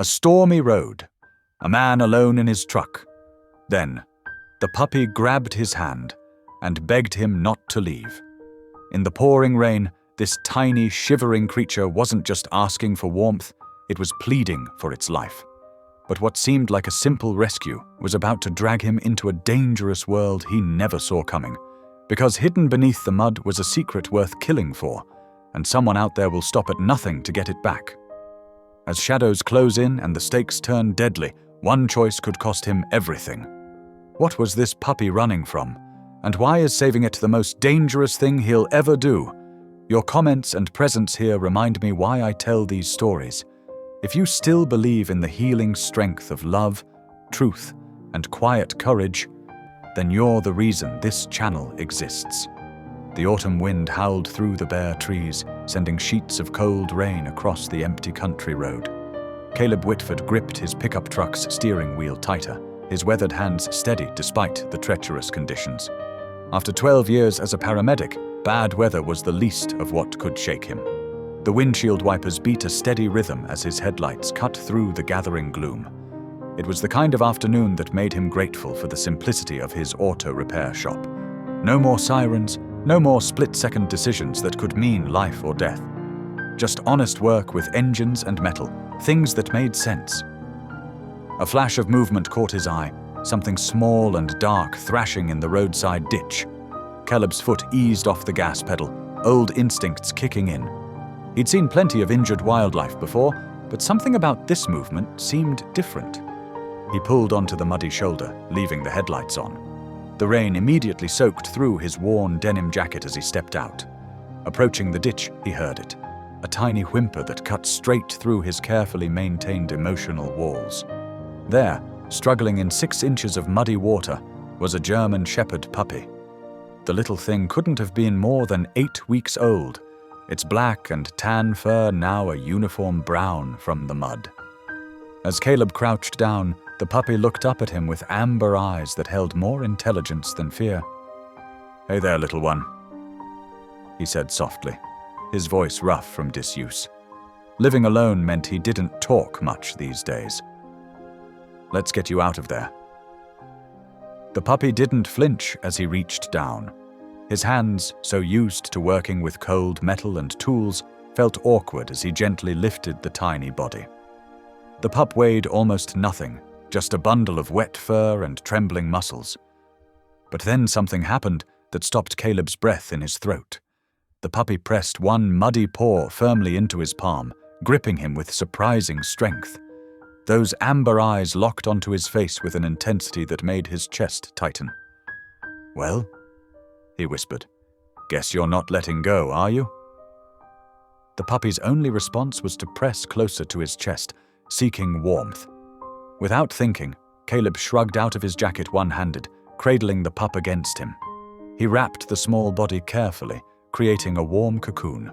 A stormy road. A man alone in his truck. Then, the puppy grabbed his hand and begged him not to leave. In the pouring rain, this tiny, shivering creature wasn't just asking for warmth, it was pleading for its life. But what seemed like a simple rescue was about to drag him into a dangerous world he never saw coming. Because hidden beneath the mud was a secret worth killing for, and someone out there will stop at nothing to get it back. As shadows close in and the stakes turn deadly, one choice could cost him everything. What was this puppy running from? And why is saving it the most dangerous thing he'll ever do? Your comments and presence here remind me why I tell these stories. If you still believe in the healing strength of love, truth, and quiet courage, then you're the reason this channel exists. The autumn wind howled through the bare trees, sending sheets of cold rain across the empty country road. Caleb Whitford gripped his pickup truck's steering wheel tighter, his weathered hands steady despite the treacherous conditions. After 12 years as a paramedic, bad weather was the least of what could shake him. The windshield wipers beat a steady rhythm as his headlights cut through the gathering gloom. It was the kind of afternoon that made him grateful for the simplicity of his auto repair shop. No more sirens, no more split-second decisions that could mean life or death. Just honest work with engines and metal, things that made sense. A flash of movement caught his eye, something small and dark thrashing in the roadside ditch. Caleb's foot eased off the gas pedal, old instincts kicking in. He'd seen plenty of injured wildlife before, but something about this movement seemed different. He pulled onto the muddy shoulder, leaving the headlights on. The rain immediately soaked through his worn denim jacket as he stepped out. Approaching the ditch, he heard it, a tiny whimper that cut straight through his carefully maintained emotional walls. There, struggling in 6 inches of muddy water, was a German Shepherd puppy. The little thing couldn't have been more than 8 weeks old, its black and tan fur now a uniform brown from the mud. As Caleb crouched down, the puppy looked up at him with amber eyes that held more intelligence than fear. "Hey there, little one," he said softly, his voice rough from disuse. Living alone meant he didn't talk much these days. "Let's get you out of there." The puppy didn't flinch as he reached down. His hands, so used to working with cold metal and tools, felt awkward as he gently lifted the tiny body. The pup weighed almost nothing, just a bundle of wet fur and trembling muscles. But then something happened that stopped Caleb's breath in his throat. The puppy pressed one muddy paw firmly into his palm, gripping him with surprising strength. Those amber eyes locked onto his face with an intensity that made his chest tighten. "Well?" he whispered. "Guess you're not letting go, are you?" The puppy's only response was to press closer to his chest, seeking warmth. Without thinking, Caleb shrugged out of his jacket one-handed, cradling the pup against him. He wrapped the small body carefully, creating a warm cocoon.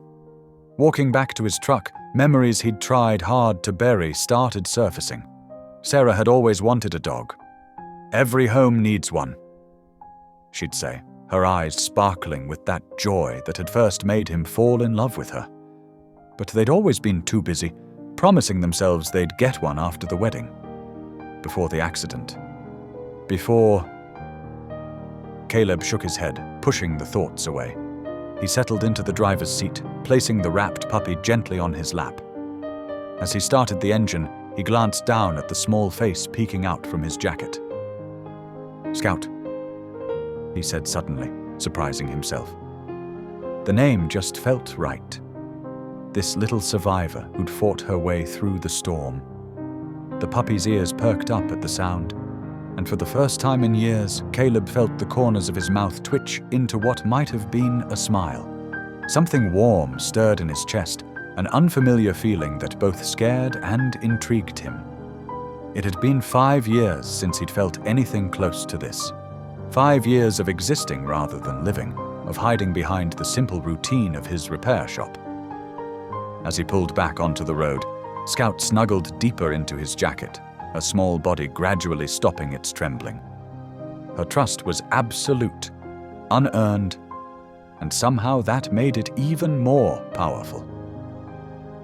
Walking back to his truck, memories he'd tried hard to bury started surfacing. Sarah had always wanted a dog. "Every home needs one," she'd say, her eyes sparkling with that joy that had first made him fall in love with her. But they'd always been too busy, promising themselves they'd get one after the wedding. Before the accident. Before... Caleb shook his head, pushing the thoughts away. He settled into the driver's seat, placing the wrapped puppy gently on his lap. As he started the engine, he glanced down at the small face peeking out from his jacket. "Scout," he said suddenly, surprising himself. The name just felt right. This little survivor who'd fought her way through the storm. The puppy's ears perked up at the sound, and for the first time in years, Caleb felt the corners of his mouth twitch into what might have been a smile. Something warm stirred in his chest, an unfamiliar feeling that both scared and intrigued him. It had been 5 years since he'd felt anything close to this. 5 years of existing rather than living, of hiding behind the simple routine of his repair shop. As he pulled back onto the road, Scout snuggled deeper into his jacket, her small body gradually stopping its trembling. Her trust was absolute, unearned, and somehow that made it even more powerful.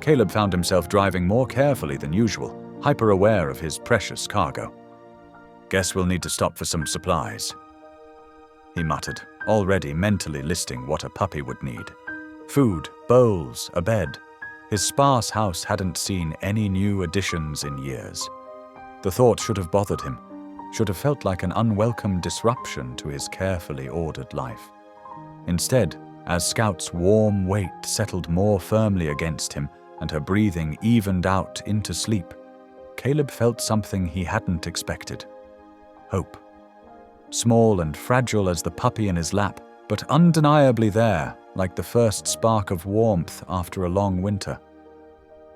Caleb found himself driving more carefully than usual, hyper-aware of his precious cargo. "Guess we'll need to stop for some supplies," he muttered, already mentally listing what a puppy would need. Food, bowls, a bed. His sparse house hadn't seen any new additions in years. The thought should have bothered him, should have felt like an unwelcome disruption to his carefully ordered life. Instead, as Scout's warm weight settled more firmly against him and her breathing evened out into sleep, Caleb felt something he hadn't expected. Hope. Small and fragile as the puppy in his lap, but undeniably there, like the first spark of warmth after a long winter.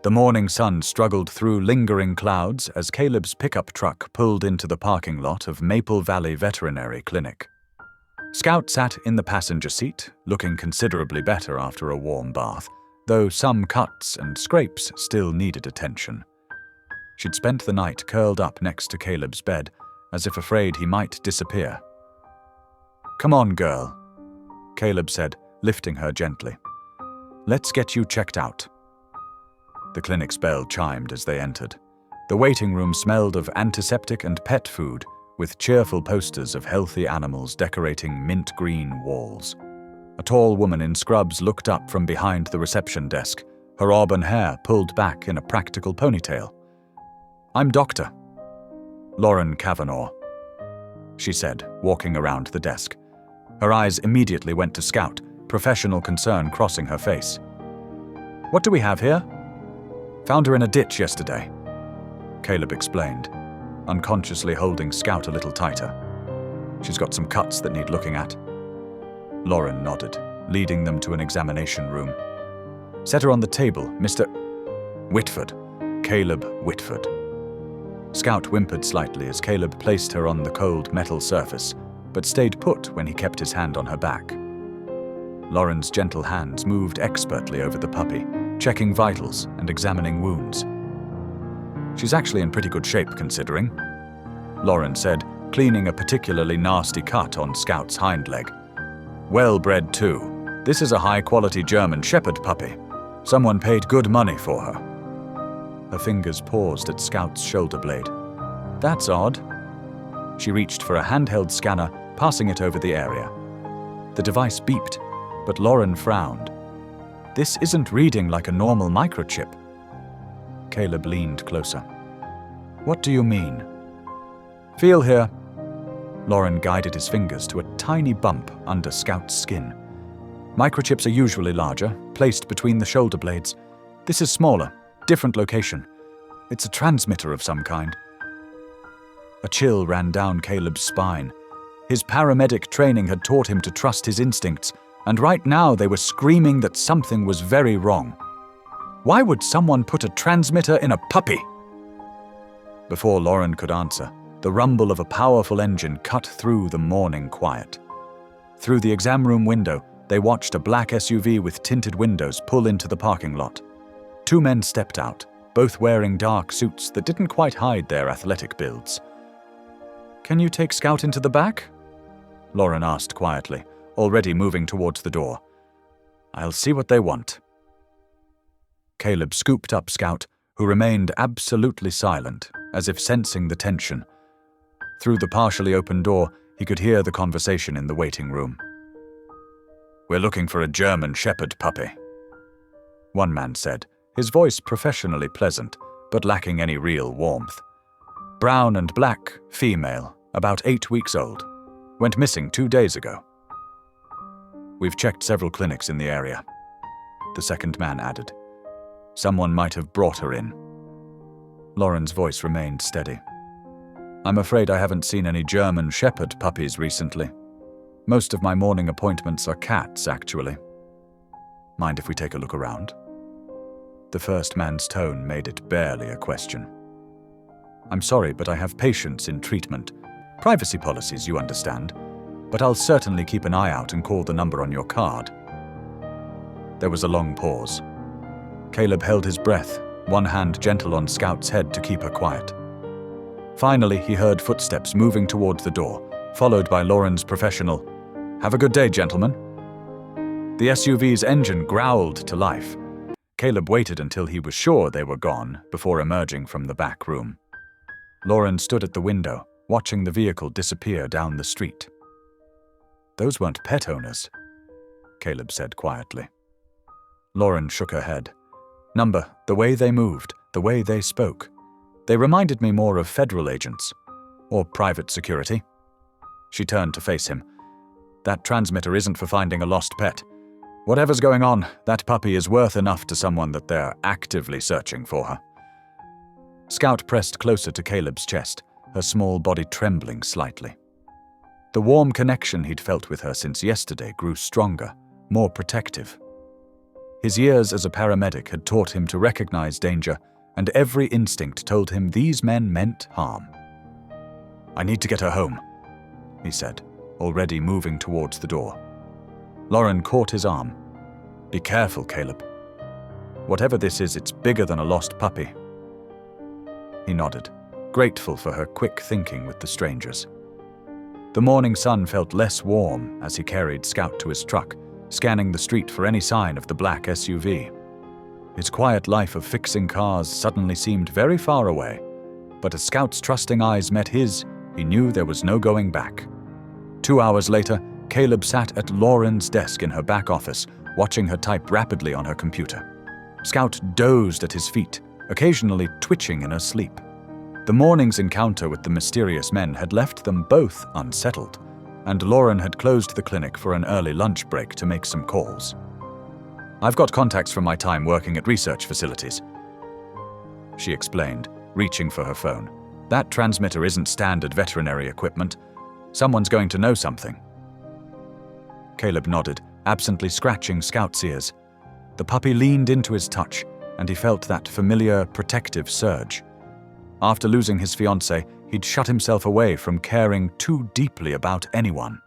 The morning sun struggled through lingering clouds as Caleb's pickup truck pulled into the parking lot of Maple Valley Veterinary Clinic. Scout sat in the passenger seat, looking considerably better after a warm bath, though some cuts and scrapes still needed attention. She'd spent the night curled up next to Caleb's bed, as if afraid he might disappear. "Come on, girl," Caleb said, lifting her gently. "Let's get you checked out." The clinic's bell chimed as they entered. The waiting room smelled of antiseptic and pet food, with cheerful posters of healthy animals decorating mint green walls. A tall woman in scrubs looked up from behind the reception desk, her auburn hair pulled back in a practical ponytail. "I'm Dr. Lauren Kavanaugh," she said, walking around the desk. Her eyes immediately went to Scout, professional concern crossing her face. "What do we have here?" "Found her in a ditch yesterday," Caleb explained, unconsciously holding Scout a little tighter. "She's got some cuts that need looking at." Lauren nodded, leading them to an examination room. "Set her on the table, Mr. Whitford. Caleb Whitford." Scout whimpered slightly as Caleb placed her on the cold metal surface, but stayed put when he kept his hand on her back. Lauren's gentle hands moved expertly over the puppy, checking vitals and examining wounds. "She's actually in pretty good shape, considering," Lauren said, cleaning a particularly nasty cut on Scout's hind leg. "Well-bred, too. This is a high-quality German Shepherd puppy. Someone paid good money for her." Her fingers paused at Scout's shoulder blade. "That's odd." She reached for a handheld scanner, passing it over the area. The device beeped, but Lauren frowned. "This isn't reading like a normal microchip." Caleb leaned closer. "What do you mean?" "Feel here." Lauren guided his fingers to a tiny bump under Scout's skin. "Microchips are usually larger, placed between the shoulder blades. This is smaller, different location. It's a transmitter of some kind." A chill ran down Caleb's spine. His paramedic training had taught him to trust his instincts, and right now they were screaming that something was very wrong. Why would someone put a transmitter in a puppy? Before Lauren could answer, the rumble of a powerful engine cut through the morning quiet. Through the exam room window, they watched a black SUV with tinted windows pull into the parking lot. Two men stepped out, both wearing dark suits that didn't quite hide their athletic builds. "Can you take Scout into the back?" Lauren asked quietly, already moving towards the door. "I'll see what they want." Caleb scooped up Scout, who remained absolutely silent, as if sensing the tension. Through the partially open door, he could hear the conversation in the waiting room. "We're looking for a German Shepherd puppy," one man said, his voice professionally pleasant, but lacking any real warmth. "Brown and black, female, about 8 weeks old. Went missing 2 days ago." "We've checked several clinics in the area," the second man added. "Someone might have brought her in." Lauren's voice remained steady. "I'm afraid I haven't seen any German Shepherd puppies recently. Most of my morning appointments are cats, actually. Mind if we take a look around?" The first man's tone made it barely a question. "I'm sorry, but I have patients in treatment. Privacy policies, you understand. But I'll certainly keep an eye out and call the number on your card." There was a long pause. Caleb held his breath, one hand gentle on Scout's head to keep her quiet. Finally, he heard footsteps moving toward the door, followed by Lauren's professional, "Have a good day, gentlemen." The SUV's engine growled to life. Caleb waited until he was sure they were gone before emerging from the back room. Lauren stood at the window, watching the vehicle disappear down the street. "Those weren't pet owners," Caleb said quietly. Lauren shook her head. "Number, the way they moved, the way they spoke. They reminded me more of federal agents. Or private security." She turned to face him. "That transmitter isn't for finding a lost pet. Whatever's going on, that puppy is worth enough to someone that they're actively searching for her." Scout pressed closer to Caleb's chest, her small body trembling slightly. The warm connection he'd felt with her since yesterday grew stronger, more protective. His years as a paramedic had taught him to recognize danger, and every instinct told him these men meant harm. "I need to get her home," he said, already moving towards the door. Lauren caught his arm. "Be careful, Caleb. Whatever this is, it's bigger than a lost puppy." He nodded, grateful for her quick thinking with the strangers. The morning sun felt less warm as he carried Scout to his truck, scanning the street for any sign of the black SUV. His quiet life of fixing cars suddenly seemed very far away, but as Scout's trusting eyes met his, he knew there was no going back. 2 hours later, Caleb sat at Lauren's desk in her back office, watching her type rapidly on her computer. Scout dozed at his feet, occasionally twitching in her sleep. The morning's encounter with the mysterious men had left them both unsettled, and Lauren had closed the clinic for an early lunch break to make some calls. "I've got contacts from my time working at research facilities," she explained, reaching for her phone. "That transmitter isn't standard veterinary equipment. Someone's going to know something." Caleb nodded, absently scratching Scout's ears. The puppy leaned into his touch, and he felt that familiar, protective surge. After losing his fiancée, he'd shut himself away from caring too deeply about anyone.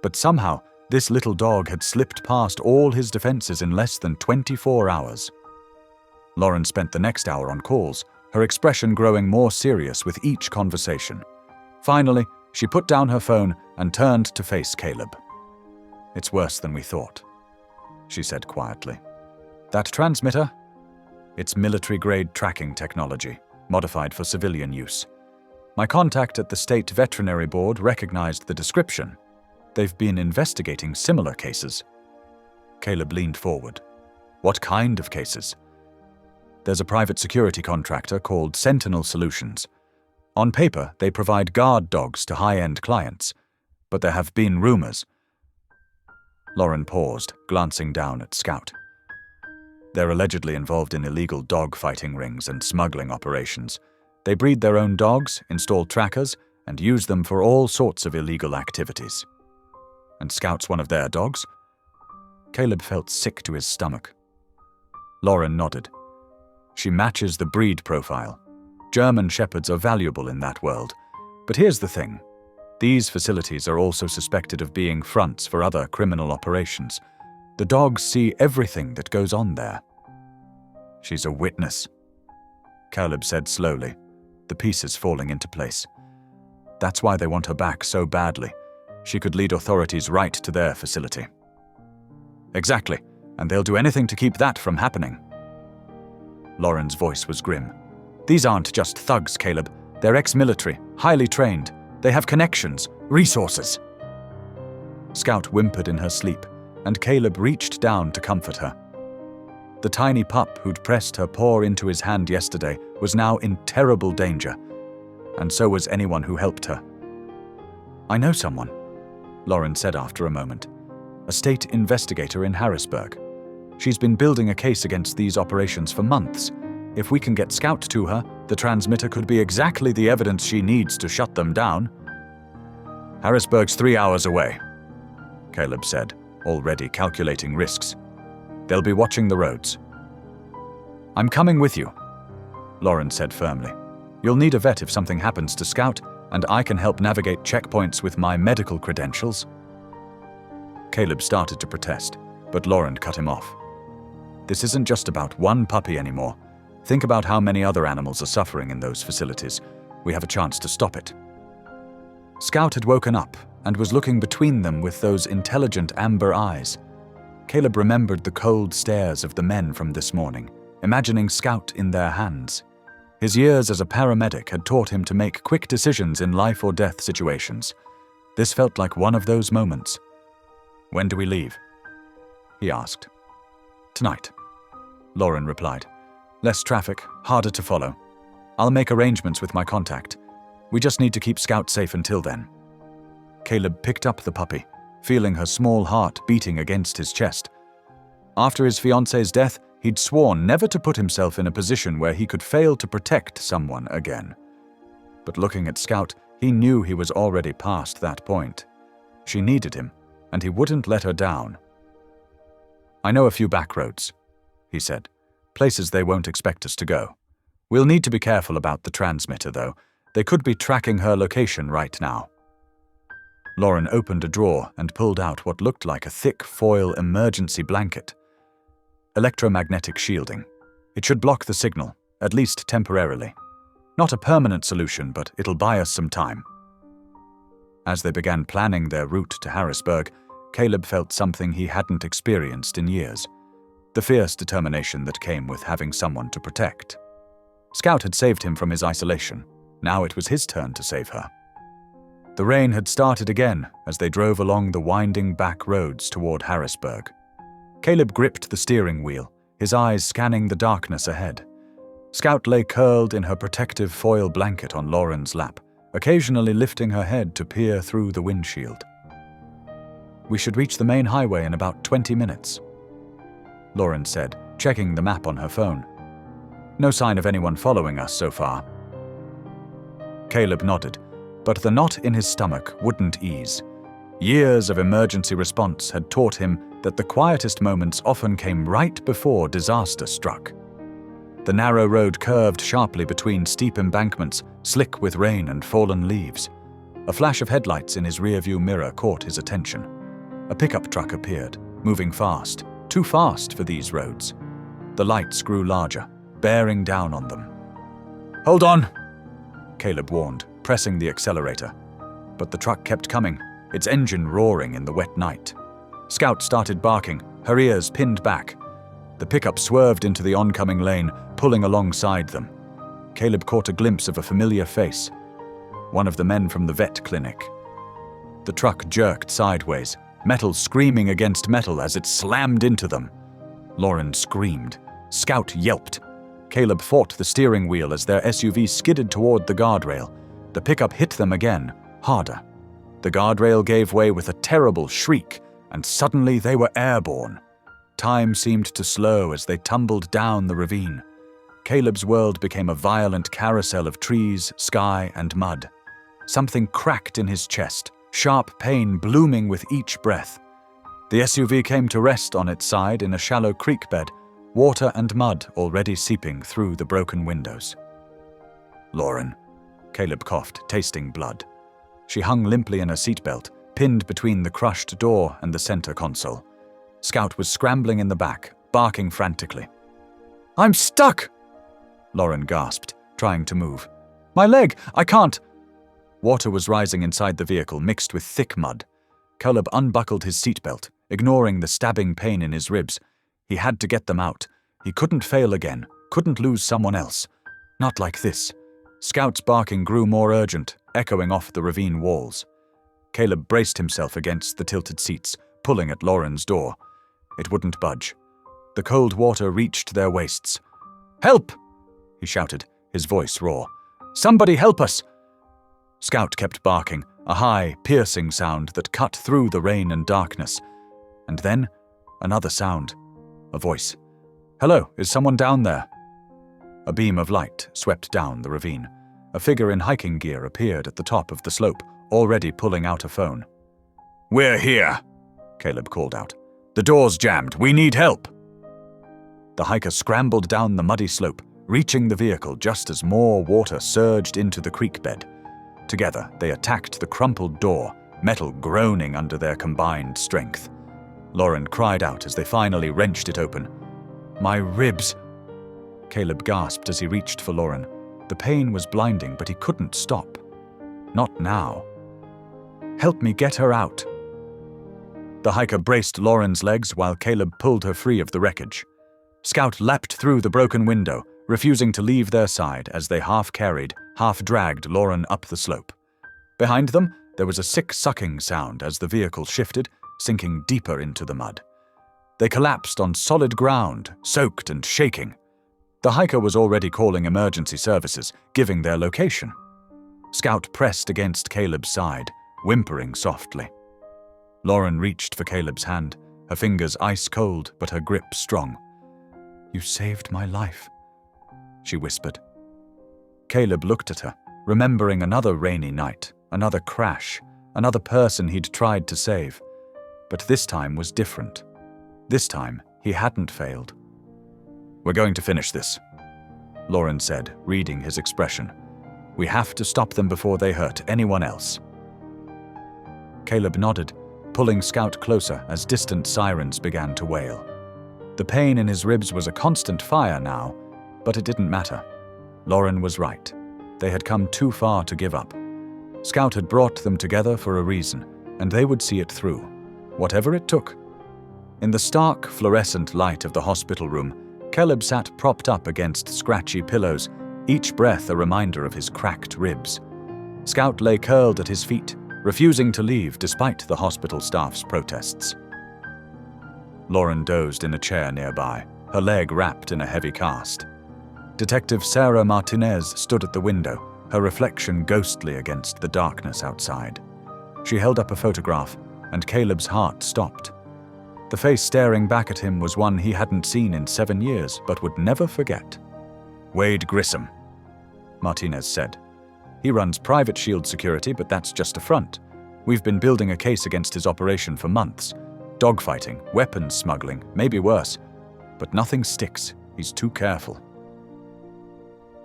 But somehow, this little dog had slipped past all his defenses in less than 24 hours. Lauren spent the next hour on calls, her expression growing more serious with each conversation. Finally, she put down her phone and turned to face Caleb. "It's worse than we thought," she said quietly. "That transmitter? It's military-grade tracking technology, modified for civilian use. My contact at the State Veterinary Board recognized the description. They've been investigating similar cases." Caleb leaned forward. "What kind of cases?" "There's a private security contractor called Sentinel Solutions. On paper, they provide guard dogs to high-end clients, but there have been rumors." Lauren paused, glancing down at Scout. "They're allegedly involved in illegal dog fighting rings and smuggling operations. They breed their own dogs, install trackers, and use them for all sorts of illegal activities." "And Scout's one of their dogs?" Caleb felt sick to his stomach. Lauren nodded. "She matches the breed profile. German Shepherds are valuable in that world. But here's the thing. These facilities are also suspected of being fronts for other criminal operations. The dogs see everything that goes on there." "She's a witness," Caleb said slowly, the pieces falling into place. "That's why they want her back so badly. She could lead authorities right to their facility." "Exactly, and they'll do anything to keep that from happening." Lauren's voice was grim. "These aren't just thugs, Caleb. They're ex-military, highly trained. They have connections, resources." Scout whimpered in her sleep, and Caleb reached down to comfort her. The tiny pup who'd pressed her paw into his hand yesterday was now in terrible danger, and so was anyone who helped her. "I know someone," Lauren said after a moment. "A state investigator in Harrisburg. She's been building a case against these operations for months. If we can get Scout to her, the transmitter could be exactly the evidence she needs to shut them down." "Harrisburg's 3 hours away," Caleb said, already calculating risks. "They'll be watching the roads." "I'm coming with you," Lauren said firmly. "You'll need a vet if something happens to Scout, and I can help navigate checkpoints with my medical credentials." Caleb started to protest, but Lauren cut him off. "This isn't just about one puppy anymore. Think about how many other animals are suffering in those facilities. We have a chance to stop it." Scout had woken up and was looking between them with those intelligent amber eyes. Caleb remembered the cold stares of the men from this morning, imagining Scout in their hands. His years as a paramedic had taught him to make quick decisions in life or death situations. This felt like one of those moments. "When do we leave?" he asked. "Tonight," Lauren replied. "Less traffic, harder to follow. I'll make arrangements with my contact. We just need to keep Scout safe until then." Caleb picked up the puppy, feeling her small heart beating against his chest. After his fiancée's death, he'd sworn never to put himself in a position where he could fail to protect someone again. But looking at Scout, he knew he was already past that point. She needed him, and he wouldn't let her down. "I know a few back roads," he said, "places they won't expect us to go. We'll need to be careful about the transmitter, though. They could be tracking her location right now." Lauren opened a drawer and pulled out what looked like a thick foil emergency blanket. "Electromagnetic shielding. It should block the signal, at least temporarily. Not a permanent solution, but it'll buy us some time." As they began planning their route to Harrisburg, Caleb felt something he hadn't experienced in years: the fierce determination that came with having someone to protect. Scout had saved him from his isolation. Now it was his turn to save her. The rain had started again as they drove along the winding back roads toward Harrisburg. Caleb gripped the steering wheel, his eyes scanning the darkness ahead. Scout lay curled in her protective foil blanket on Lauren's lap, occasionally lifting her head to peer through the windshield. "We should reach the main highway in about 20 minutes, Lauren said, checking the map on her phone. "No sign of anyone following us so far." Caleb nodded, but the knot in his stomach wouldn't ease. Years of emergency response had taught him that the quietest moments often came right before disaster struck. The narrow road curved sharply between steep embankments, slick with rain and fallen leaves. A flash of headlights in his rearview mirror caught his attention. A pickup truck appeared, moving fast, too fast for these roads. The lights grew larger, bearing down on them. "Hold on," Caleb warned, pressing the accelerator. But the truck kept coming, its engine roaring in the wet night. Scout started barking, her ears pinned back. The pickup swerved into the oncoming lane, pulling alongside them. Caleb caught a glimpse of a familiar face, one of the men from the vet clinic. The truck jerked sideways, metal screaming against metal as it slammed into them. Lauren screamed. Scout yelped. Caleb fought the steering wheel as their SUV skidded toward the guardrail. The pickup hit them again, harder. The guardrail gave way with a terrible shriek, and suddenly they were airborne. Time seemed to slow as they tumbled down the ravine. Caleb's world became a violent carousel of trees, sky, and mud. Something cracked in his chest, sharp pain blooming with each breath. The SUV came to rest on its side in a shallow creek bed, water and mud already seeping through the broken windows. "Lauren," Caleb coughed, tasting blood. She hung limply in her seatbelt, pinned between the crushed door and the center console. Scout was scrambling in the back, barking frantically. "I'm stuck!" Lauren gasped, trying to move. "My leg! I can't!" Water was rising inside the vehicle, mixed with thick mud. Caleb unbuckled his seatbelt, ignoring the stabbing pain in his ribs. He had to get them out. He couldn't fail again, couldn't lose someone else. Not like this. Scout's barking grew more urgent, echoing off the ravine walls. Caleb braced himself against the tilted seats, pulling at Lauren's door. It wouldn't budge. The cold water reached their waists. "Help!" he shouted, his voice raw. "Somebody help us!" Scout kept barking, a high, piercing sound that cut through the rain and darkness. And then, another sound. A voice. "Hello, is someone down there?" A beam of light swept down the ravine. A figure in hiking gear appeared at the top of the slope, already pulling out a phone. "We're here," Caleb called out. "The door's jammed. We need help." The hiker scrambled down the muddy slope, reaching the vehicle just as more water surged into the creek bed. Together, they attacked the crumpled door, metal groaning under their combined strength. Lauren cried out as they finally wrenched it open. "My ribs!" Caleb gasped as he reached for Lauren. The pain was blinding, but he couldn't stop. Not now. "Help me get her out." The hiker braced Lauren's legs while Caleb pulled her free of the wreckage. Scout leapt through the broken window, refusing to leave their side as they half-carried, half-dragged Lauren up the slope. Behind them, there was a sick sucking sound as the vehicle shifted, sinking deeper into the mud. They collapsed on solid ground, soaked and shaking. The hiker was already calling emergency services, giving their location. Scout pressed against Caleb's side, whimpering softly. Lauren reached for Caleb's hand, her fingers ice-cold but her grip strong. "You saved my life," she whispered. Caleb looked at her, remembering another rainy night, another crash, another person he'd tried to save. But this time was different. This time, he hadn't failed. "We're going to finish this," Lauren said, reading his expression. "We have to stop them before they hurt anyone else." Caleb nodded, pulling Scout closer as distant sirens began to wail. The pain in his ribs was a constant fire now, but it didn't matter. Lauren was right. They had come too far to give up. Scout had brought them together for a reason, and they would see it through, whatever it took. In the stark, fluorescent light of the hospital room, Caleb sat propped up against scratchy pillows, each breath a reminder of his cracked ribs. Scout lay curled at his feet, refusing to leave despite the hospital staff's protests. Lauren dozed in a chair nearby, her leg wrapped in a heavy cast. Detective Sarah Martinez stood at the window, her reflection ghostly against the darkness outside. She held up a photograph, and Caleb's heart stopped. The face staring back at him was one he hadn't seen in 7 years, but would never forget. "Wade Grissom," Martinez said. "He runs private Shield security, but that's just a front. We've been building a case against his operation for months. Dogfighting, weapons smuggling, maybe worse. But nothing sticks. He's too careful."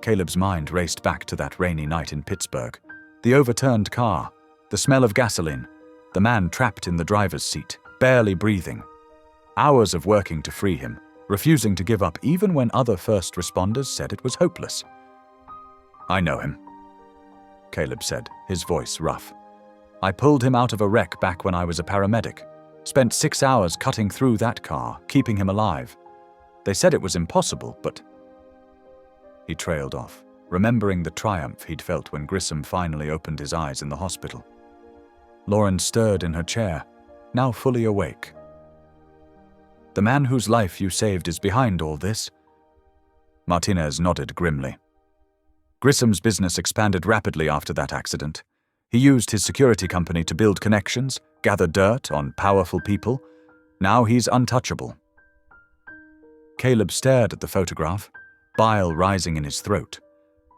Caleb's mind raced back to that rainy night in Pittsburgh. The overturned car, the smell of gasoline, the man trapped in the driver's seat, barely breathing. Hours of working to free him, refusing to give up even when other first responders said it was hopeless. "I know him," Caleb said, his voice rough. "I pulled him out of a wreck back when I was a paramedic. Spent 6 hours cutting through that car, keeping him alive. They said it was impossible, but—" He trailed off, remembering the triumph he'd felt when Grissom finally opened his eyes in the hospital. Lauren stirred in her chair, now fully awake. "The man whose life you saved is behind all this?" Martinez nodded grimly. Grissom's business expanded rapidly after that accident. He used his security company to build connections, gather dirt on powerful people. Now he's untouchable. Caleb stared at the photograph, bile rising in his throat.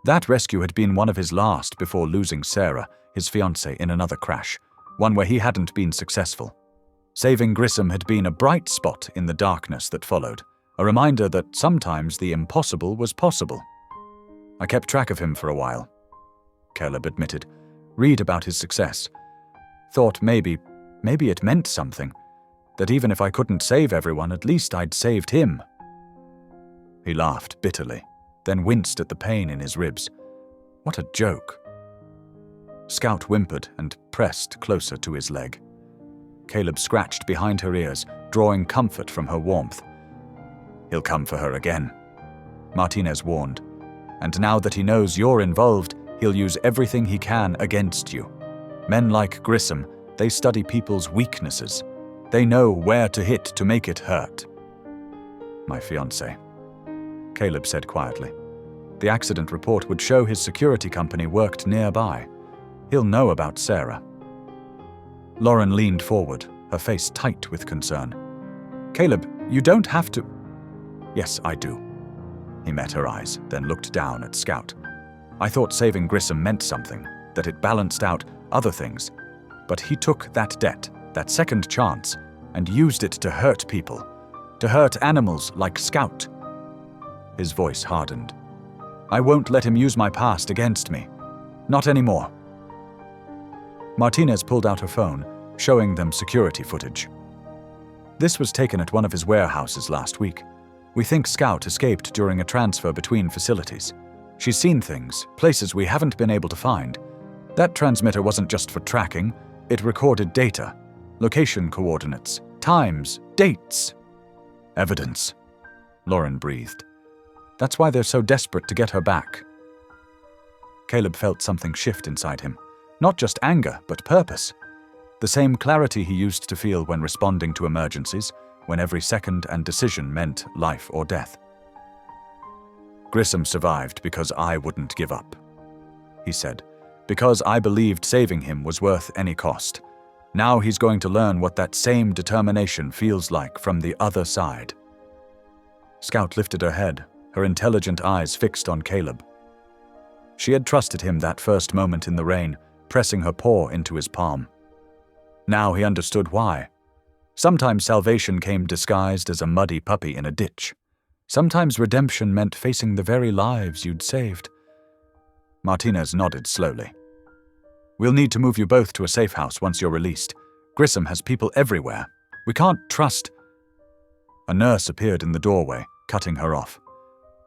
That rescue had been one of his last before losing Sarah, his fiancée, in another crash, one where he hadn't been successful. Saving Grissom had been a bright spot in the darkness that followed, a reminder that sometimes the impossible was possible. "I kept track of him for a while," Caleb admitted. "Read about his success. Thought maybe it meant something, that even if I couldn't save everyone, at least I'd saved him." He laughed bitterly, then winced at the pain in his ribs. What a joke. Scout whimpered and pressed closer to his leg. Caleb scratched behind her ears, drawing comfort from her warmth. "He'll come for her again," Martinez warned. "And now that he knows you're involved, he'll use everything he can against you. Men like Grissom, they study people's weaknesses. They know where to hit to make it hurt." "My fiancé," Caleb said quietly. "The accident report would show his security company worked nearby. He'll know about Sarah." Lauren leaned forward, her face tight with concern. "Caleb, you don't have to—" "Yes, I do." He met her eyes, then looked down at Scout. "I thought saving Grissom meant something, that it balanced out other things. But he took that debt, that second chance, and used it to hurt people, to hurt animals like Scout." His voice hardened. "I won't let him use my past against me. Not anymore." Martinez pulled out her phone, showing them security footage. "This was taken at one of his warehouses last week. We think Scout escaped during a transfer between facilities. She's seen things, places we haven't been able to find. That transmitter wasn't just for tracking, it recorded data. Location coordinates, times, dates. Evidence, Lauren breathed. That's why they're so desperate to get her back. Caleb felt something shift inside him. Not just anger, but purpose. The same clarity he used to feel when responding to emergencies, when every second and decision meant life or death. Grissom survived because I wouldn't give up, he said, because I believed saving him was worth any cost. Now he's going to learn what that same determination feels like from the other side. Scout lifted her head, her intelligent eyes fixed on Caleb. She had trusted him that first moment in the rain, pressing her paw into his palm. Now he understood why. Sometimes salvation came disguised as a muddy puppy in a ditch. Sometimes redemption meant facing the very lives you'd saved. Martinez nodded slowly. We'll need to move you both to a safe house once you're released. Grissom has people everywhere. We can't trust... A nurse appeared in the doorway, cutting her off.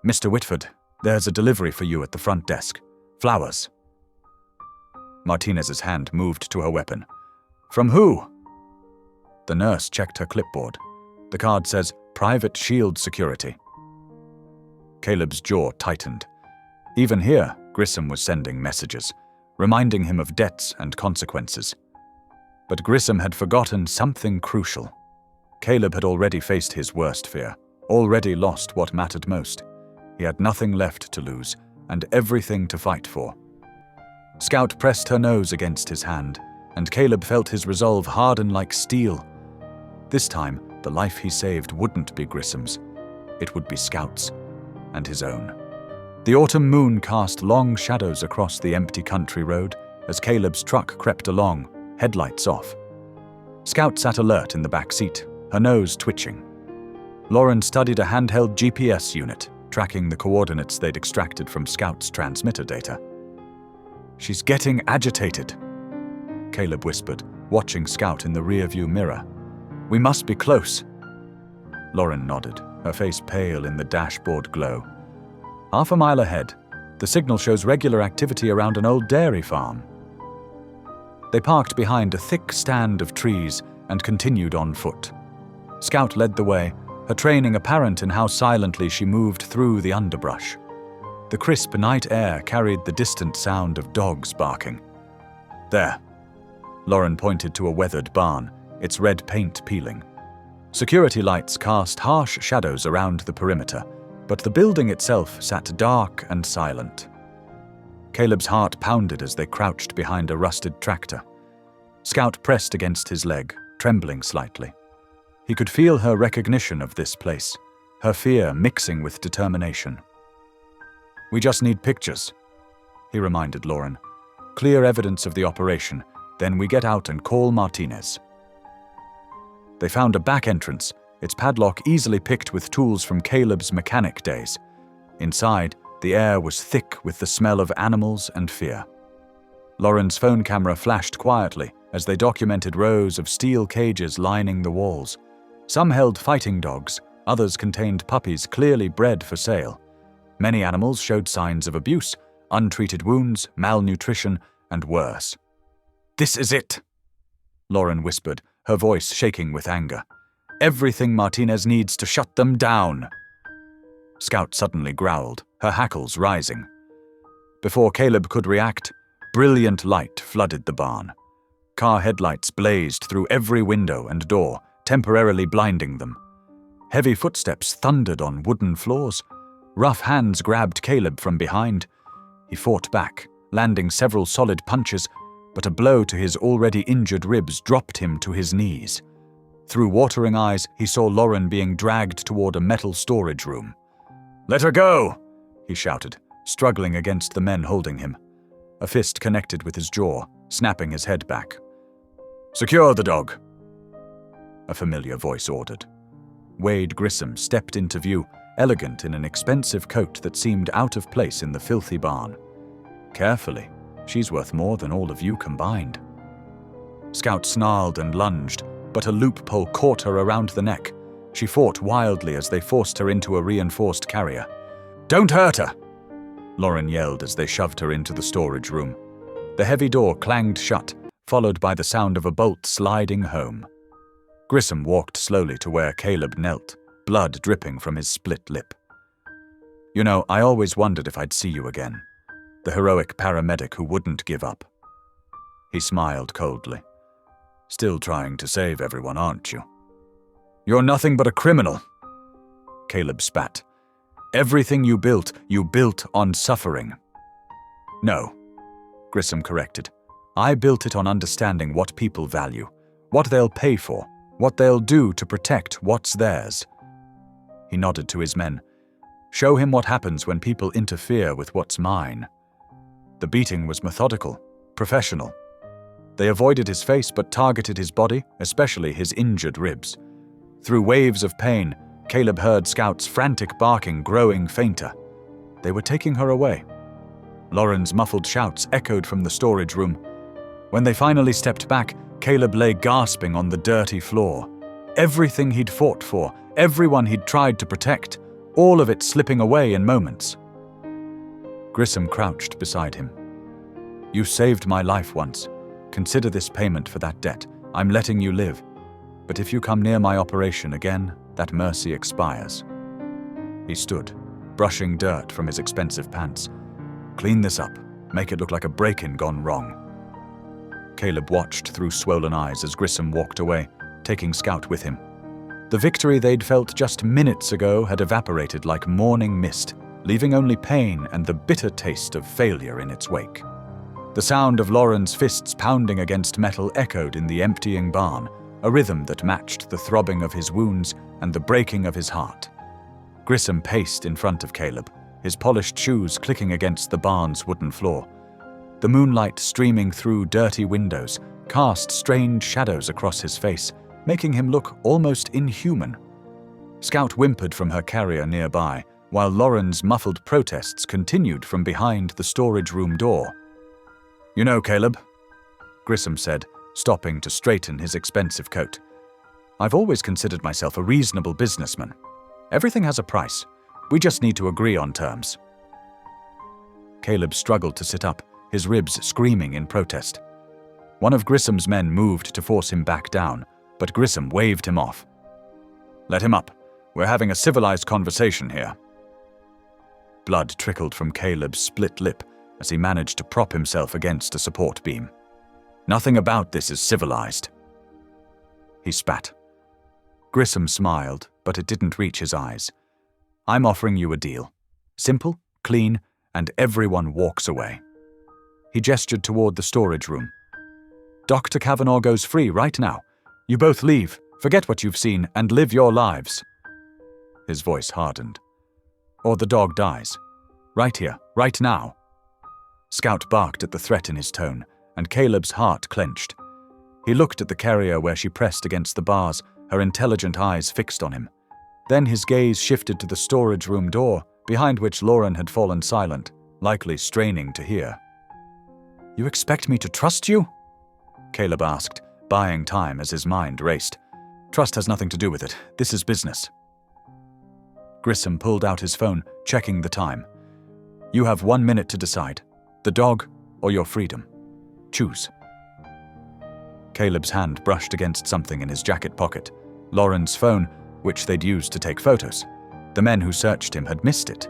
Mr. Whitford, there's a delivery for you at the front desk. Flowers. Martinez's hand moved to her weapon. From who? The nurse checked her clipboard. The card says, Private Shield Security. Caleb's jaw tightened. Even here, Grissom was sending messages, reminding him of debts and consequences. But Grissom had forgotten something crucial. Caleb had already faced his worst fear, already lost what mattered most. He had nothing left to lose, and everything to fight for. Scout pressed her nose against his hand, and Caleb felt his resolve harden like steel. This time, the life he saved wouldn't be Grissom's. It would be Scout's, and his own. The autumn moon cast long shadows across the empty country road as Caleb's truck crept along, headlights off. Scout sat alert in the back seat, her nose twitching. Lauren studied a handheld GPS unit, tracking the coordinates they'd extracted from Scout's transmitter data. She's getting agitated, Caleb whispered, watching Scout in the rearview mirror. We must be close. Lauren nodded, her face pale in the dashboard glow. Half a mile ahead, the signal shows regular activity around an old dairy farm. They parked behind a thick stand of trees and continued on foot. Scout led the way, her training apparent in how silently she moved through the underbrush. The crisp night air carried the distant sound of dogs barking. There. Lauren pointed to a weathered barn, its red paint peeling. Security lights cast harsh shadows around the perimeter, but the building itself sat dark and silent. Caleb's heart pounded as they crouched behind a rusted tractor. Scout pressed against his leg, trembling slightly. He could feel her recognition of this place, her fear mixing with determination. We just need pictures, he reminded Lauren. Clear evidence of the operation, then we get out and call Martinez. They found a back entrance, its padlock easily picked with tools from Caleb's mechanic days. Inside, the air was thick with the smell of animals and fear. Lauren's phone camera flashed quietly as they documented rows of steel cages lining the walls. Some held fighting dogs, others contained puppies clearly bred for sale. Many animals showed signs of abuse, untreated wounds, malnutrition, and worse. This is it, Lauren whispered, her voice shaking with anger. Everything Martinez needs to shut them down. Scout suddenly growled, her hackles rising. Before Caleb could react, brilliant light flooded the barn. Car headlights blazed through every window and door, temporarily blinding them. Heavy footsteps thundered on wooden floors. Rough hands grabbed Caleb from behind. He fought back, landing several solid punches, but a blow to his already injured ribs dropped him to his knees. Through watering eyes, he saw Lauren being dragged toward a metal storage room. "Let her go!" he shouted, struggling against the men holding him. A fist connected with his jaw, snapping his head back. "Secure the dog," a familiar voice ordered. Wade Grissom stepped into view, elegant in an expensive coat that seemed out of place in the filthy barn. Carefully, she's worth more than all of you combined. Scout snarled and lunged, but a loophole caught her around the neck. She fought wildly as they forced her into a reinforced carrier. "Don't hurt her!" Lauren yelled as they shoved her into the storage room. The heavy door clanged shut, followed by the sound of a bolt sliding home. Grissom walked slowly to where Caleb knelt, blood dripping from his split lip. "You know, I always wondered if I'd see you again. The heroic paramedic who wouldn't give up." He smiled coldly. "Still trying to save everyone, aren't you?" "You're nothing but a criminal." Caleb spat. "Everything you built on suffering." "No," Grissom corrected. "I built it on understanding what people value, what they'll pay for, what they'll do to protect what's theirs." He nodded to his men. "Show him what happens when people interfere with what's mine." The beating was methodical, professional. They avoided his face but targeted his body, especially his injured ribs. Through waves of pain, Caleb heard Scout's frantic barking growing fainter. They were taking her away. Lauren's muffled shouts echoed from the storage room. When they finally stepped back, Caleb lay gasping on the dirty floor. Everything he'd fought for, everyone he'd tried to protect, all of it slipping away in moments. Grissom crouched beside him. "You saved my life once. Consider this payment for that debt. I'm letting you live. But if you come near my operation again, that mercy expires." He stood, brushing dirt from his expensive pants. "Clean this up. Make it look like a break-in gone wrong." Caleb watched through swollen eyes as Grissom walked away, taking Scout with him. The victory they'd felt just minutes ago had evaporated like morning mist, leaving only pain and the bitter taste of failure in its wake. The sound of Lauren's fists pounding against metal echoed in the emptying barn, a rhythm that matched the throbbing of his wounds and the breaking of his heart. Grissom paced in front of Caleb, his polished shoes clicking against the barn's wooden floor. The moonlight streaming through dirty windows cast strange shadows across his face, making him look almost inhuman. Scout whimpered from her carrier nearby, while Lauren's muffled protests continued from behind the storage room door. "You know, Caleb," Grissom said, stopping to straighten his expensive coat, "I've always considered myself a reasonable businessman. Everything has a price. We just need to agree on terms." Caleb struggled to sit up, his ribs screaming in protest. One of Grissom's men moved to force him back down, but Grissom waved him off. "Let him up. We're having a civilized conversation here." Blood trickled from Caleb's split lip as he managed to prop himself against a support beam. "Nothing about this is civilized." He spat. Grissom smiled, but it didn't reach his eyes. "I'm offering you a deal. Simple, clean, and everyone walks away." He gestured toward the storage room. "Dr. Kavanaugh goes free right now. You both leave, forget what you've seen, and live your lives." His voice hardened. "Or the dog dies. Right here, right now." Scout barked at the threat in his tone, and Caleb's heart clenched. He looked at the carrier where she pressed against the bars, her intelligent eyes fixed on him. Then his gaze shifted to the storage room door, behind which Lauren had fallen silent, likely straining to hear. "You expect me to trust you?" Caleb asked, buying time as his mind raced. "Trust has nothing to do with it. This is business." Grissom pulled out his phone, checking the time. "You have 1 minute to decide. The dog or your freedom. Choose." Caleb's hand brushed against something in his jacket pocket. Lauren's phone, which they'd used to take photos. The men who searched him had missed it.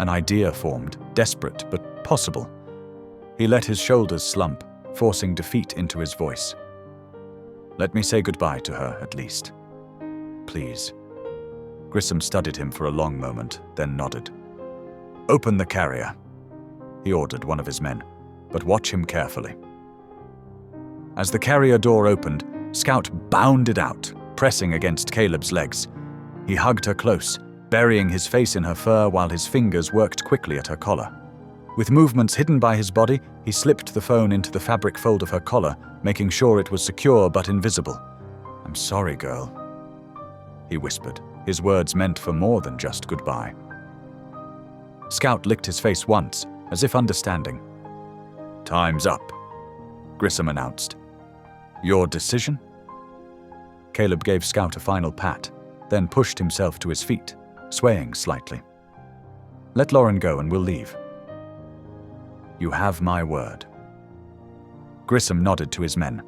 An idea formed, desperate but possible. He let his shoulders slump, forcing defeat into his voice. "Let me say goodbye to her, at least. Please." Grissom studied him for a long moment, then nodded. "Open the carrier," he ordered one of his men, "but watch him carefully." As the carrier door opened, Scout bounded out, pressing against Caleb's legs. He hugged her close, burying his face in her fur while his fingers worked quickly at her collar. With movements hidden by his body, he slipped the phone into the fabric fold of her collar, making sure it was secure but invisible. "I'm sorry, girl," he whispered, his words meant for more than just goodbye. Scout licked his face once, as if understanding. "Time's up," Grissom announced. "Your decision?" Caleb gave Scout a final pat, then pushed himself to his feet, swaying slightly. "Let Lauren go and we'll leave." "You have my word." Grissom nodded to his men.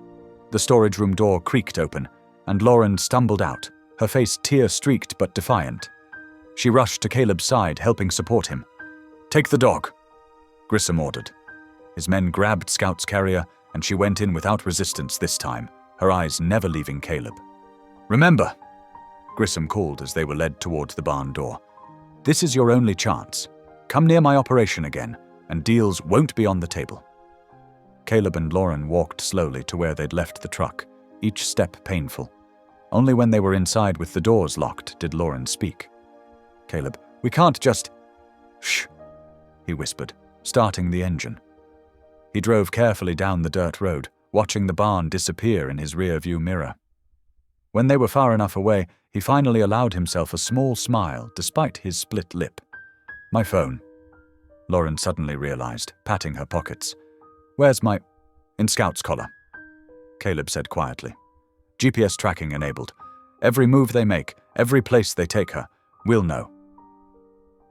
The storage room door creaked open, and Lauren stumbled out, her face tear-streaked but defiant. She rushed to Caleb's side, helping support him. "Take the dog," Grissom ordered. His men grabbed Scout's carrier, and she went in without resistance this time, her eyes never leaving Caleb. "Remember," Grissom called as they were led toward the barn door, "this is your only chance. Come near my operation again, and deals won't be on the table." Caleb and Lauren walked slowly to where they'd left the truck, each step painful. Only when they were inside with the doors locked did Lauren speak. "Caleb, we can't just—" "Shh," he whispered, starting the engine. He drove carefully down the dirt road, watching the barn disappear in his rear-view mirror. When they were far enough away, he finally allowed himself a small smile despite his split lip. "My phone," Lauren suddenly realized, patting her pockets. "Where's my—" "In Scout's collar," Caleb said quietly. "GPS tracking enabled. Every move they make, every place they take her, we'll know."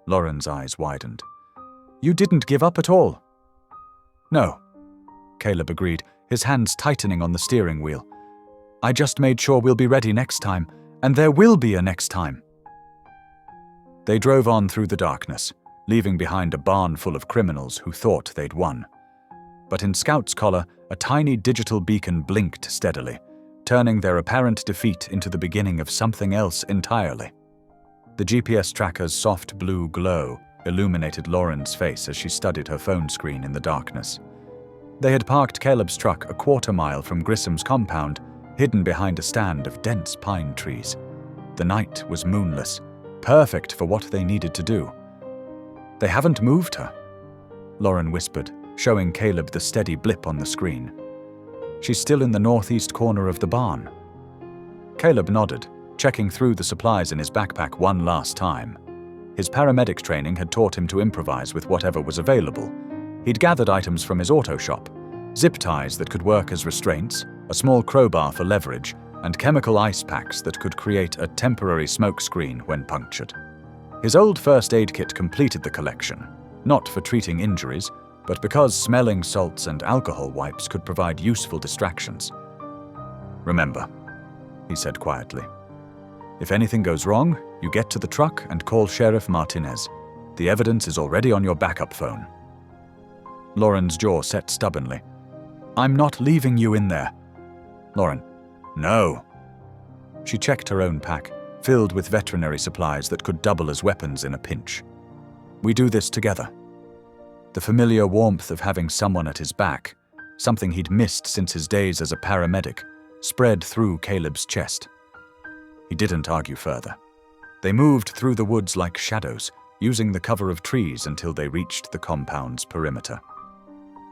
Lauren's eyes widened. "You didn't give up at all?" "No," Caleb agreed, his hands tightening on the steering wheel. "I just made sure we'll be ready next time, and there will be a next time." They drove on through the darkness, leaving behind a barn full of criminals who thought they'd won. But in Scout's collar, a tiny digital beacon blinked steadily, turning their apparent defeat into the beginning of something else entirely. The GPS tracker's soft blue glow illuminated Lauren's face as she studied her phone screen in the darkness. They had parked Caleb's truck a quarter-mile from Grissom's compound, hidden behind a stand of dense pine trees. The night was moonless, perfect for what they needed to do. "They haven't moved her," Lauren whispered, showing Caleb the steady blip on the screen. "She's still in the northeast corner of the barn." Caleb nodded, checking through the supplies in his backpack one last time. His paramedic training had taught him to improvise with whatever was available. He'd gathered items from his auto shop, zip ties that could work as restraints, a small crowbar for leverage, and chemical ice packs that could create a temporary smoke screen when punctured. His old first aid kit completed the collection, not for treating injuries, but because smelling salts and alcohol wipes could provide useful distractions. "Remember," he said quietly, "if anything goes wrong, you get to the truck and call Sheriff Martinez. The evidence is already on your backup phone." Lauren's jaw set stubbornly. "I'm not leaving you in there." Lauren, "No." She checked her own pack, filled with veterinary supplies that could double as weapons in a pinch. "We do this together." The familiar warmth of having someone at his back, something he'd missed since his days as a paramedic, spread through Caleb's chest. He didn't argue further. They moved through the woods like shadows, using the cover of trees until they reached the compound's perimeter.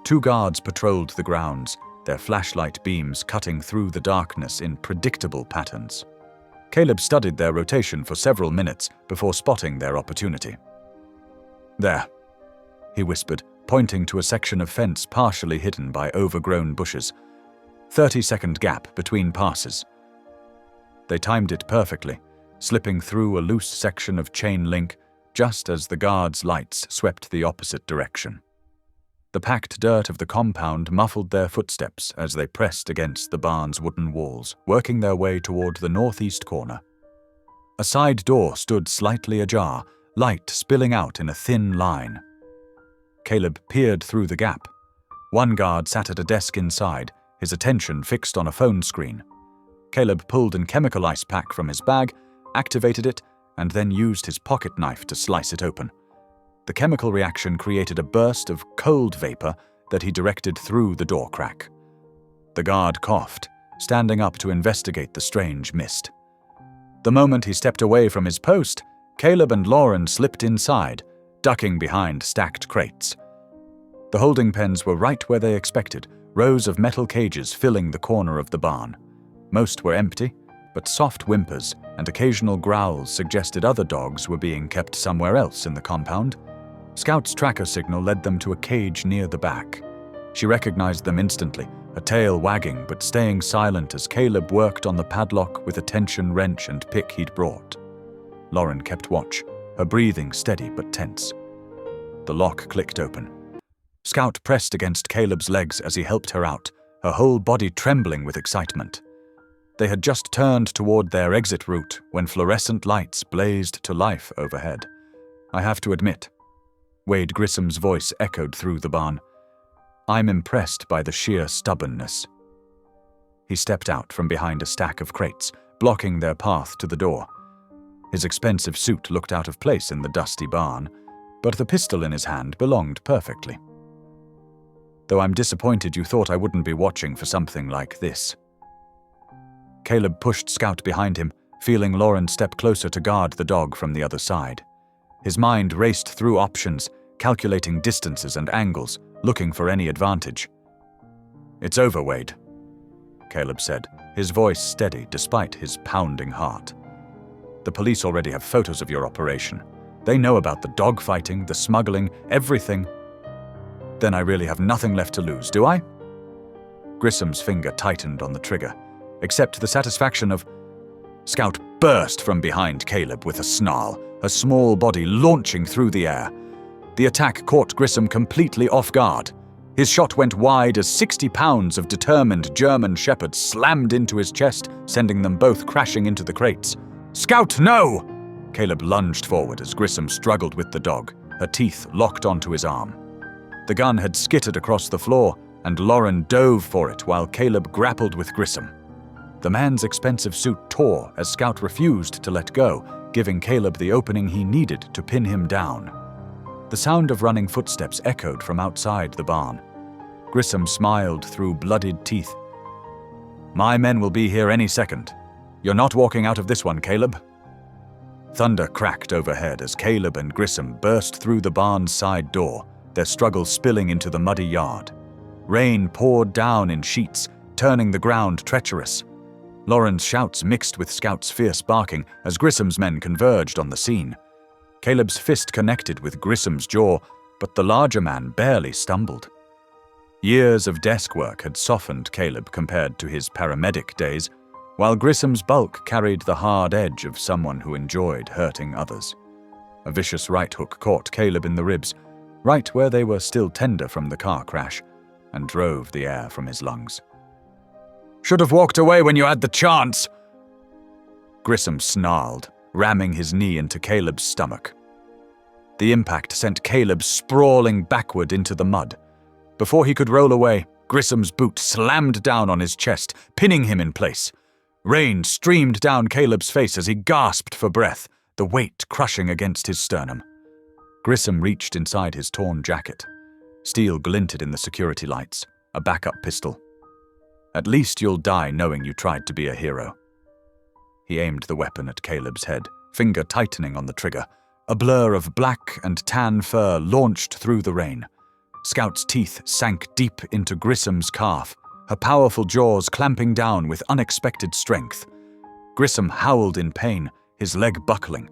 2 guards patrolled the grounds, their flashlight beams cutting through the darkness in predictable patterns. Caleb studied their rotation for several minutes before spotting their opportunity. "There," he whispered, pointing to a section of fence partially hidden by overgrown bushes. 30-second gap between passes. They timed it perfectly, slipping through a loose section of chain link just as the guards' lights swept the opposite direction. The packed dirt of the compound muffled their footsteps as they pressed against the barn's wooden walls, working their way toward the northeast corner. A side door stood slightly ajar, light spilling out in a thin line. Caleb peered through the gap. One guard sat at a desk inside, his attention fixed on a phone screen. Caleb pulled a chemical ice pack from his bag, activated it, and then used his pocket knife to slice it open. The chemical reaction created a burst of cold vapor that he directed through the door crack. The guard coughed, standing up to investigate the strange mist. The moment he stepped away from his post, Caleb and Lauren slipped inside, ducking behind stacked crates. The holding pens were right where they expected, rows of metal cages filling the corner of the barn. Most were empty, but soft whimpers and occasional growls suggested other dogs were being kept somewhere else in the compound. Scout's tracker signal led them to a cage near the back. She recognized them instantly, her tail wagging but staying silent as Caleb worked on the padlock with a tension wrench and pick he'd brought. Lauren kept watch, her breathing steady but tense. The lock clicked open. Scout pressed against Caleb's legs as he helped her out, her whole body trembling with excitement. They had just turned toward their exit route when fluorescent lights blazed to life overhead. "I have to admit," Wade Grissom's voice echoed through the barn, "I'm impressed by the sheer stubbornness." He stepped out from behind a stack of crates, blocking their path to the door. His expensive suit looked out of place in the dusty barn, but the pistol in his hand belonged perfectly. "Though I'm disappointed you thought I wouldn't be watching for something like this." Caleb pushed Scout behind him, feeling Lauren step closer to guard the dog from the other side. His mind raced through options, calculating distances and angles, looking for any advantage. "It's over, Wade," Caleb said, his voice steady despite his pounding heart. "The police already have photos of your operation. They know about the dogfighting, the smuggling, everything. Then I really have nothing left to lose, do I?" Grissom's finger tightened on the trigger, except the satisfaction of... Scout burst from behind Caleb with a snarl, a small body launching through the air. The attack caught Grissom completely off guard. His shot went wide as 60 pounds of determined German Shepherd slammed into his chest, sending them both crashing into the crates. "Scout, no!" Caleb lunged forward as Grissom struggled with the dog, her teeth locked onto his arm. The gun had skittered across the floor, and Lauren dove for it while Caleb grappled with Grissom. The man's expensive suit tore as Scout refused to let go, giving Caleb the opening he needed to pin him down. The sound of running footsteps echoed from outside the barn. Grissom smiled through bloodied teeth. "My men will be here any second. You're not walking out of this one, Caleb." Thunder cracked overhead as Caleb and Grissom burst through the barn's side door, their struggle spilling into the muddy yard. Rain poured down in sheets, turning the ground treacherous. Lauren's shouts mixed with Scout's fierce barking as Grissom's men converged on the scene. Caleb's fist connected with Grissom's jaw, but the larger man barely stumbled. Years of desk work had softened Caleb compared to his paramedic days, while Grissom's bulk carried the hard edge of someone who enjoyed hurting others. A vicious right hook caught Caleb in the ribs, right where they were still tender from the car crash, and drove the air from his lungs. "Should have walked away when you had the chance!" Grissom snarled, ramming his knee into Caleb's stomach. The impact sent Caleb sprawling backward into the mud. Before he could roll away, Grissom's boot slammed down on his chest, pinning him in place. Rain streamed down Caleb's face as he gasped for breath, the weight crushing against his sternum. Grissom reached inside his torn jacket. Steel glinted in the security lights, a backup pistol. "At least you'll die knowing you tried to be a hero." He aimed the weapon at Caleb's head, finger tightening on the trigger. A blur of black and tan fur launched through the rain. Scout's teeth sank deep into Grissom's calf, her powerful jaws clamping down with unexpected strength. Grissom howled in pain, his leg buckling.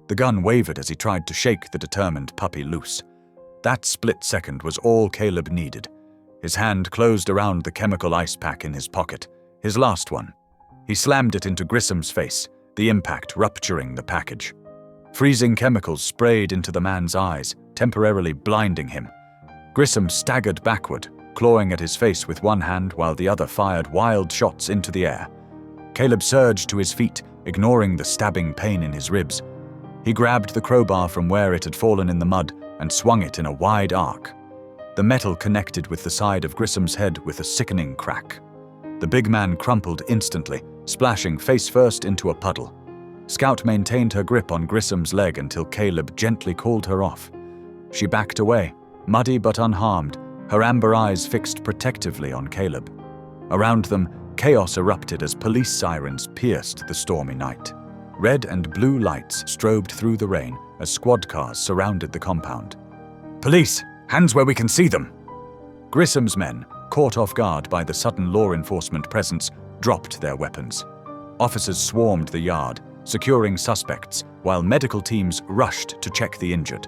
The gun wavered as he tried to shake the determined puppy loose. That split second was all Caleb needed. His hand closed around the chemical ice pack in his pocket, his last one. He slammed it into Grissom's face, the impact rupturing the package. Freezing chemicals sprayed into the man's eyes, temporarily blinding him. Grissom staggered backward, clawing at his face with one hand while the other fired wild shots into the air. Caleb surged to his feet, ignoring the stabbing pain in his ribs. He grabbed the crowbar from where it had fallen in the mud and swung it in a wide arc. The metal connected with the side of Grissom's head with a sickening crack. The big man crumpled instantly, splashing face first into a puddle. Scout maintained her grip on Grissom's leg until Caleb gently called her off. She backed away, muddy but unharmed, her amber eyes fixed protectively on Caleb. Around them, chaos erupted as police sirens pierced the stormy night. Red and blue lights strobed through the rain as squad cars surrounded the compound. "Police! Hands where we can see them!" Grissom's men, caught off guard by the sudden law enforcement presence, dropped their weapons. Officers swarmed the yard, securing suspects, while medical teams rushed to check the injured.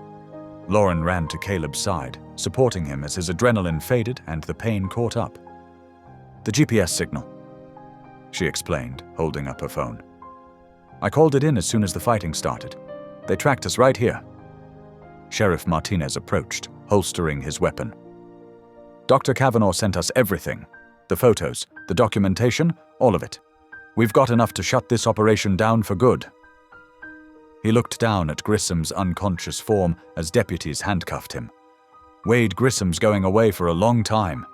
Lauren ran to Caleb's side, supporting him as his adrenaline faded and the pain caught up. "The GPS signal," she explained, holding up her phone. "I called it in as soon as the fighting started. They tracked us right here." Sheriff Martinez approached, holstering his weapon. "Dr. Kavanaugh sent us everything," The photos, the documentation, all of it. We've got enough to shut this operation down for good." He looked down at Grissom's unconscious form as deputies handcuffed him. Wade Grissom's going away for a long time.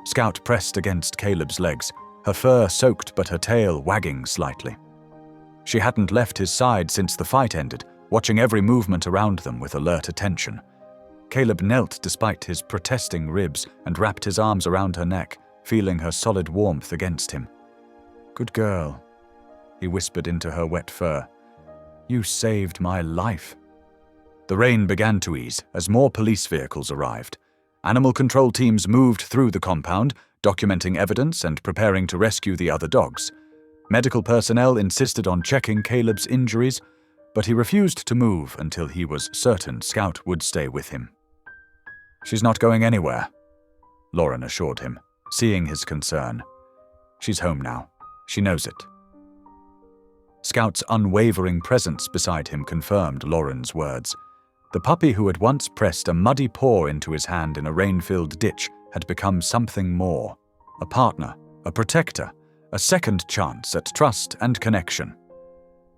Scout pressed against Caleb's legs, her fur soaked but her tail wagging slightly. She hadn't left his side since the fight ended, watching every movement around them with alert attention. Caleb knelt despite his protesting ribs and wrapped his arms around her neck, feeling her solid warmth against him. "Good girl," he whispered into her wet fur. "You saved my life." The rain began to ease as more police vehicles arrived. Animal control teams moved through the compound, documenting evidence and preparing to rescue the other dogs. Medical personnel insisted on checking Caleb's injuries, but he refused to move until he was certain Scout would stay with him. "She's not going anywhere," Lauren assured him, seeing his concern. "She's home now. She knows it." Scout's unwavering presence beside him confirmed Lauren's words. The puppy who had once pressed a muddy paw into his hand in a rain-filled ditch had become something more. A partner, a protector, a second chance at trust and connection.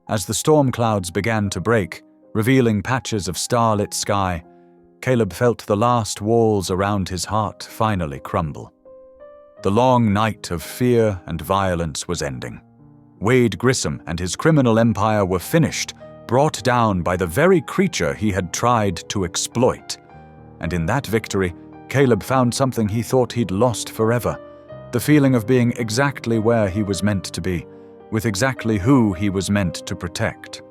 As the storm clouds began to break, revealing patches of starlit sky, Caleb felt the last walls around his heart finally crumble. The long night of fear and violence was ending. Wade Grissom and his criminal empire were finished, brought down by the very creature he had tried to exploit. And in that victory, Caleb found something he thought he'd lost forever, the feeling of being exactly where he was meant to be, with exactly who he was meant to protect.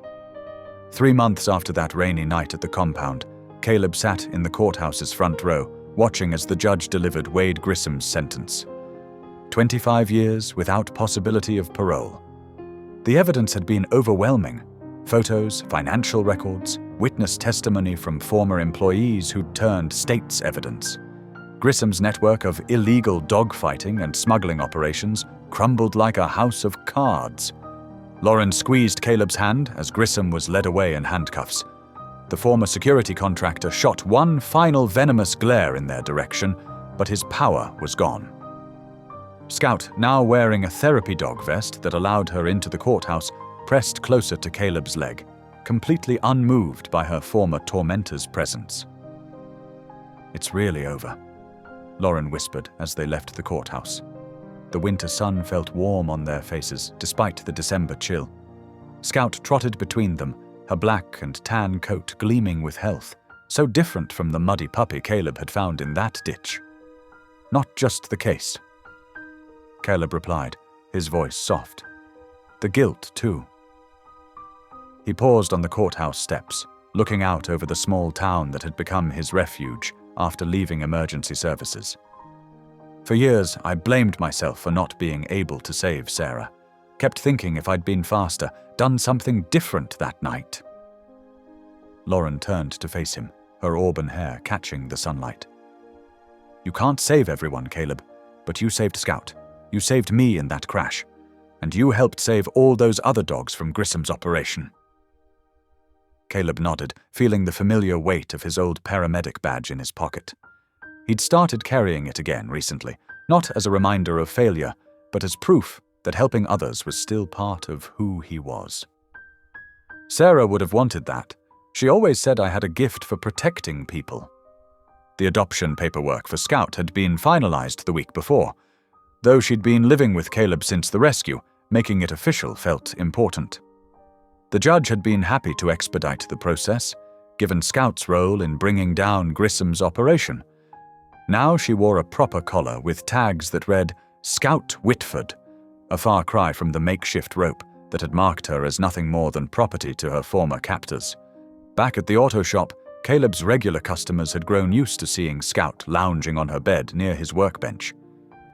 3 months after that rainy night at the compound, Caleb sat in the courthouse's front row, watching as the judge delivered Wade Grissom's sentence. 25 years without possibility of parole. The evidence had been overwhelming. Photos, financial records, witness testimony from former employees who'd turned state's evidence. Grissom's network of illegal dogfighting and smuggling operations crumbled like a house of cards. Lauren squeezed Caleb's hand as Grissom was led away in handcuffs. The former security contractor shot one final venomous glare in their direction, but his power was gone. Scout, now wearing a therapy dog vest that allowed her into the courthouse, pressed closer to Caleb's leg, completely unmoved by her former tormentor's presence. "It's really over," Lauren whispered as they left the courthouse. The winter sun felt warm on their faces despite the December chill. Scout trotted between them, her black and tan coat gleaming with health, so different from the muddy puppy Caleb had found in that ditch. "Not just the case," Caleb replied, his voice soft. "The guilt, too." He paused on the courthouse steps, looking out over the small town that had become his refuge after leaving emergency services. "For years, I blamed myself for not being able to save Sarah. Kept thinking if I'd been faster, done something different that night." Lauren turned to face him, her auburn hair catching the sunlight. "You can't save everyone, Caleb, but you saved Scout. You saved me in that crash. And you helped save all those other dogs from Grissom's operation." Caleb nodded, feeling the familiar weight of his old paramedic badge in his pocket. He'd started carrying it again recently, not as a reminder of failure, but as proof that helping others was still part of who he was. "Sarah would have wanted that. She always said I had a gift for protecting people." The adoption paperwork for Scout had been finalized the week before. Though she'd been living with Caleb since the rescue, making it official felt important. The judge had been happy to expedite the process, given Scout's role in bringing down Grissom's operation. Now she wore a proper collar with tags that read Scout Whitford, a far cry from the makeshift rope that had marked her as nothing more than property to her former captors. Back at the auto shop, Caleb's regular customers had grown used to seeing Scout lounging on her bed near his workbench.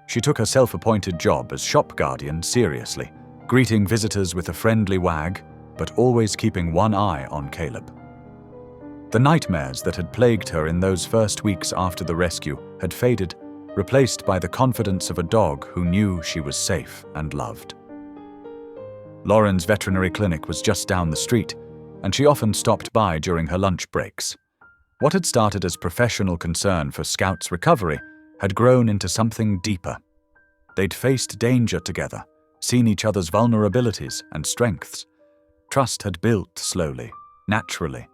She took her self-appointed job as shop guardian seriously, greeting visitors with a friendly wag, but always keeping one eye on Caleb. The nightmares that had plagued her in those first weeks after the rescue had faded, replaced by the confidence of a dog who knew she was safe and loved. Lauren's veterinary clinic was just down the street, and she often stopped by during her lunch breaks. What had started as professional concern for Scout's recovery had grown into something deeper, They'd faced danger together, seen each other's vulnerabilities and strengths. Trust had built slowly, naturally,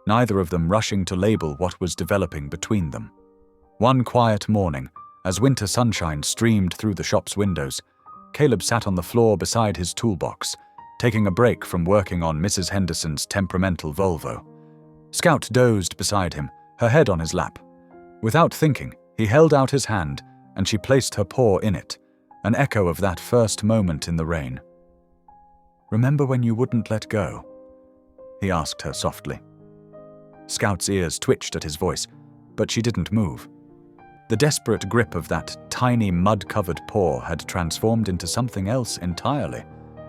neither of them rushing to label what was developing between them. One quiet morning, as winter sunshine streamed through the shop's windows, Caleb sat on the floor beside his toolbox, taking a break from working on Mrs. Henderson's temperamental Volvo. Scout dozed beside him, her head on his lap. Without thinking, he held out his hand, and she placed her paw in it, an echo of that first moment in the rain. "Remember when you wouldn't let go?" he asked her softly. Scout's ears twitched at his voice, but she didn't move. The desperate grip of that tiny mud-covered paw had transformed into something else entirely,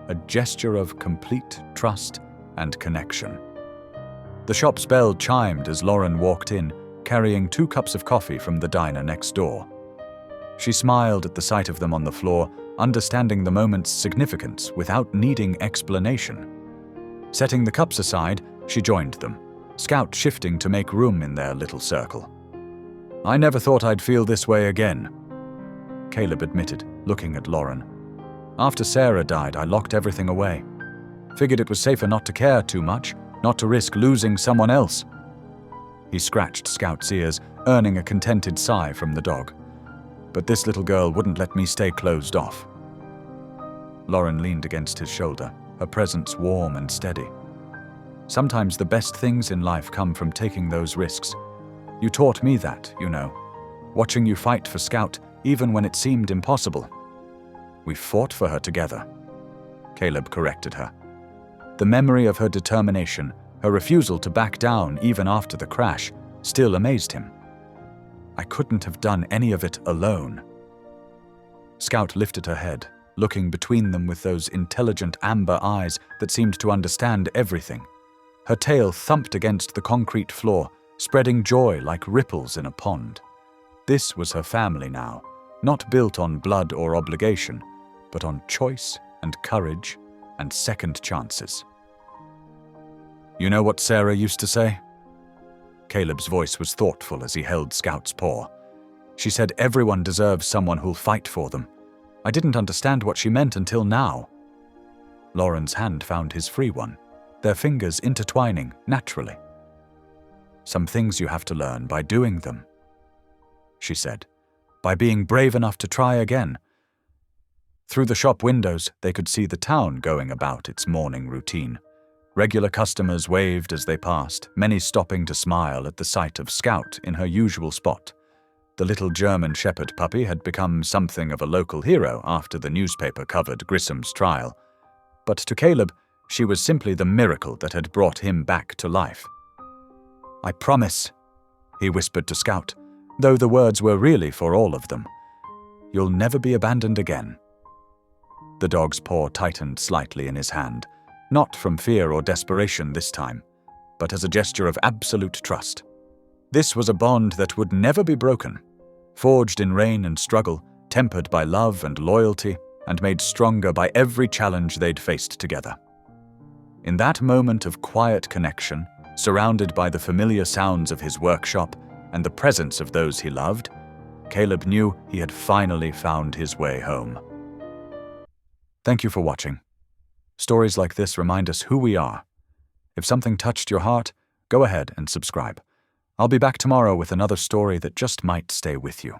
a gesture of complete trust and connection. The shop's bell chimed as Lauren walked in, carrying 2 cups of coffee from the diner next door. She smiled at the sight of them on the floor, understanding the moment's significance without needing explanation. Setting the cups aside, she joined them, Scout shifting to make room in their little circle. "I never thought I'd feel this way again," Caleb admitted, looking at Lauren. "After Sarah died, I locked everything away. Figured it was safer not to care too much, not to risk losing someone else." He scratched Scout's ears, earning a contented sigh from the dog. "But this little girl wouldn't let me stay closed off." Lauren leaned against his shoulder, her presence warm and steady. "Sometimes the best things in life come from taking those risks. You taught me that, you know, watching you fight for Scout even when it seemed impossible." "We fought for her together," Caleb corrected her. The memory of her determination, her refusal to back down even after the crash, still amazed him. "I couldn't have done any of it alone." Scout lifted her head, looking between them with those intelligent amber eyes that seemed to understand everything. Her tail thumped against the concrete floor, spreading joy like ripples in a pond. This was her family now, not built on blood or obligation, but on choice and courage and second chances. "You know what Sarah used to say?" Caleb's voice was thoughtful as he held Scout's paw. "She said everyone deserves someone who'll fight for them. I didn't understand what she meant until now." Lauren's hand found his free one, their fingers intertwining naturally. "Some things you have to learn by doing them," she said, "by being brave enough to try again." Through the shop windows, they could see the town going about its morning routine. Regular customers waved as they passed, many stopping to smile at the sight of Scout in her usual spot. The little German shepherd puppy had become something of a local hero after the newspaper covered Grissom's trial. But to Caleb, she was simply the miracle that had brought him back to life. "I promise," he whispered to Scout, though the words were really for all of them. "You'll never be abandoned again." The dog's paw tightened slightly in his hand, not from fear or desperation this time, but as a gesture of absolute trust. This was a bond that would never be broken, forged in rain and struggle, tempered by love and loyalty, and made stronger by every challenge they'd faced together. In that moment of quiet connection, surrounded by the familiar sounds of his workshop and the presence of those he loved, Caleb knew he had finally found his way home. Thank you for watching. Stories like this remind us who we are. If something touched your heart, go ahead and subscribe. I'll be back tomorrow with another story that just might stay with you.